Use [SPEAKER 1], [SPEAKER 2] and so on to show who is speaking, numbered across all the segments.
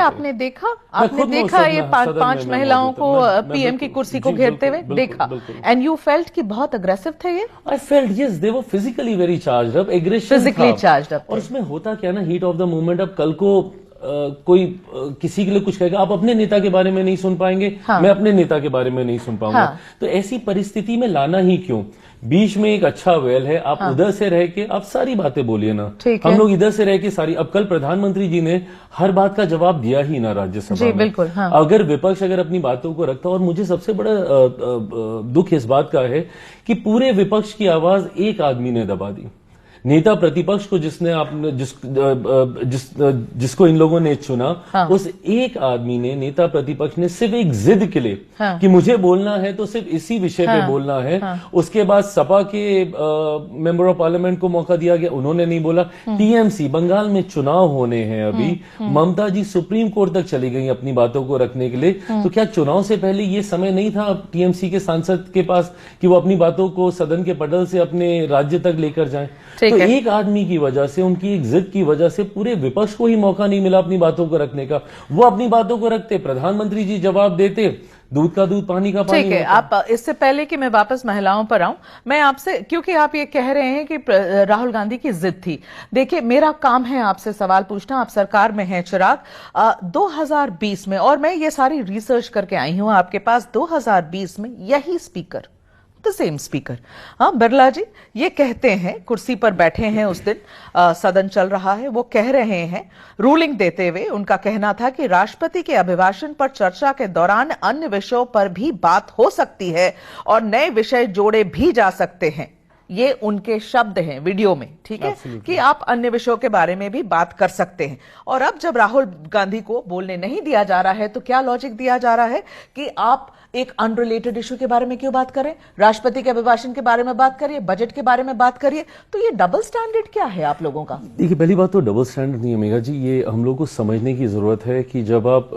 [SPEAKER 1] आपने देखा ये पांच महिलाओं को पीएम की कुर्सी को घेरते हुए देखा, एंड यू फेल्ट कि बहुत अग्रेसिव थे ये?
[SPEAKER 2] I felt yes, they were physically very charged up, aggression
[SPEAKER 1] physically charged up.
[SPEAKER 2] और उसमें होता क्या ना, हीट ऑफ द मोमेंट, अब कल को कोई किसी के लिए कुछ कहेगा, आप अपने नेता के बारे में नहीं सुन पाएंगे, मैं अपने नेता के बारे में नहीं सुन पाऊंगा। तो ऐसी परिस्थिति में लाना ही क्यों? बीच में एक अच्छा वेल है, आप उधर से रह के आप सारी बातें बोलिए ना, हम लोग इधर से रह के सारी। अब कल प्रधानमंत्री जी ने हर बात का जवाब दिया ही ना राज्यसभा में।
[SPEAKER 1] बिल्कुल,
[SPEAKER 2] अगर विपक्ष अगर अपनी बातों को रखता, और मुझे सबसे बड़ा दुख इस बात का है कि पूरे विपक्ष की आवाज एक आदमी ने दबा दी, नेता प्रतिपक्ष को, जिसने आपने जिसको इन लोगों ने चुना, उस एक आदमी ने, नेता प्रतिपक्ष ने, सिर्फ एक जिद के लिए कि मुझे बोलना है तो सिर्फ इसी विषय पे बोलना है। उसके बाद सपा के मेंबर ऑफ पार्लियामेंट को मौका दिया गया, उन्होंने नहीं बोला। टीएमसी, बंगाल में चुनाव होने हैं अभी, ममता जी सुप्रीम कोर्ट तक चली गई अपनी बातों को रखने के लिए। तो क्या चुनाव से पहले ये समय नहीं था टीएमसी के सांसद के पास कि वो अपनी बातों को सदन के पटल से अपने राज्य तक लेकर जाएं? तो एक आदमी की वजह से, उनकी एक जिद की वजह से पूरे विपक्ष को ही मौका नहीं मिला अपनी बातों को रखने का। वो अपनी बातों को रखते, प्रधानमंत्री जी जवाब देते, दूध का दूध पानी का पानी।
[SPEAKER 1] ठीक है, आप इससे पहले कि मैं वापस महिलाओं पर आऊं, मैं आपसे, क्योंकि आप ये कह रहे हैं कि राहुल गांधी की जिद थी, देखिए मेरा काम है आपसे सवाल पूछना, आप सरकार में हैं चिराग। 2020 में, और मैं ये सारी रिसर्च करके आई हूं आपके पास, 2020 में यही speaker, the same speaker, Birla ji ये कहते हैं, कुर्सी पर बैठे हैं उस दिन, सदन चल रहा है, वो कह रहे हैं, रूलिंग देते हुए उनका कहना था कि राष्ट्रपति के अभिभाषण पर चर्चा के दौरान अन्य विषयों पर भी बात हो सकती है और नए विषय जोड़े भी जा सकते हैं। ये उनके शब्द हैं वीडियो में, ठीक है, कि आप अन्य विषयों के बारे में भी बात कर सकते हैं। और अब जब राहुल गांधी को बोलने नहीं दिया जा रहा है, तो क्या लॉजिक दिया जा रहा है कि आप एक अनरिलेटेड इशू के बारे में क्यों बात करें? राष्ट्रपति के अभिभाषण के बारे में बात करिए, बजट के बारे में बात करिए। तो ये डबल स्टैंडर्ड क्या है आप लोगों का?
[SPEAKER 2] देखिए, पहली बात तो डबल स्टैंडर्ड नहीं है मेघा जी, ये हम लोग को समझने की जरूरत है कि जब आप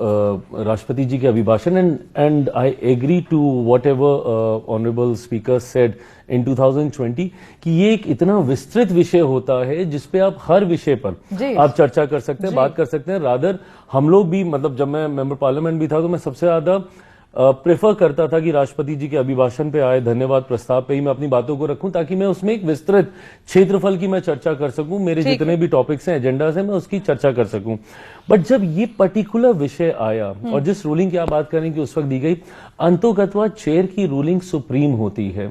[SPEAKER 2] राष्ट्रपति जी के अभिभाषण, and I agree to whatever honourable speaker said in 2020 कि ये एक इतना विस्तृत विषय होता है जिसपे आप हर विषय पर आप चर्चा कर सकते हैं, बात कर सकते हैं। रादर हम लोग भी, मतलब जब मैं मेंबर पार्लियामेंट भी था तो मैं सबसे ज्यादा प्रेफर करता था कि राष्ट्रपति जी के अभिभाषण पे आए धन्यवाद प्रस्ताव पे ही मैं अपनी बातों को रखूं, ताकि मैं उसमें एक विस्तृत क्षेत्रफल की मैं चर्चा कर सकूं, मेरे जितने भी टॉपिक्स हैं, एजेंडाज हैं, मैं उसकी चर्चा कर सकूं। बट जब ये पर्टिकुलर विषय आया, और जिस रूलिंग की आप बात करें कि उस वक्त दी गई, अंतोगत्वा चेयर की रूलिंग सुप्रीम होती है।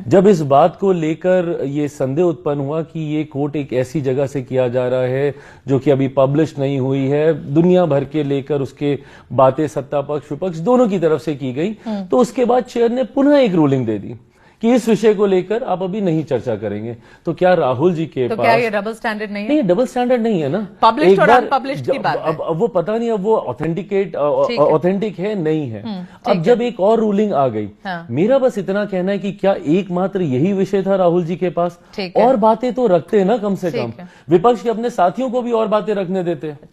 [SPEAKER 2] जब इस बात को लेकर ये संदेह उत्पन्न हुआ कि ये कोर्ट एक ऐसी जगह से किया जा रहा है जो कि अभी पब्लिश नहीं हुई है, दुनिया भर के लेकर उसके बातें सत्ता पक्ष विपक्ष दोनों की तरफ से की गई, तो उसके बाद चेयर ने पुनः एक रूलिंग दे दी कि इस विषय को लेकर आप अभी नहीं चर्चा करेंगे। तो क्या राहुल जी के
[SPEAKER 1] तो
[SPEAKER 2] पास,
[SPEAKER 1] क्या ये डबल स्टैंडर्ड नहीं है?
[SPEAKER 2] नहीं, डबल स्टैंडर्ड नहीं है ना,
[SPEAKER 1] पब्लिश्ड और अनपब्लिश्ड की बात है।
[SPEAKER 2] अब वो पता नहीं, अब वो ऑथेंटिक है नहीं है। अब जब एक और रूलिंग आ गई, मेरा बस इतना कहना है कि क्या एकमात्र यही विषय था राहुल जी के पास? और बातें तो रखते हैं ना, कम से कम विपक्ष के अपने साथियों को भी और बातें रखने देते हैं।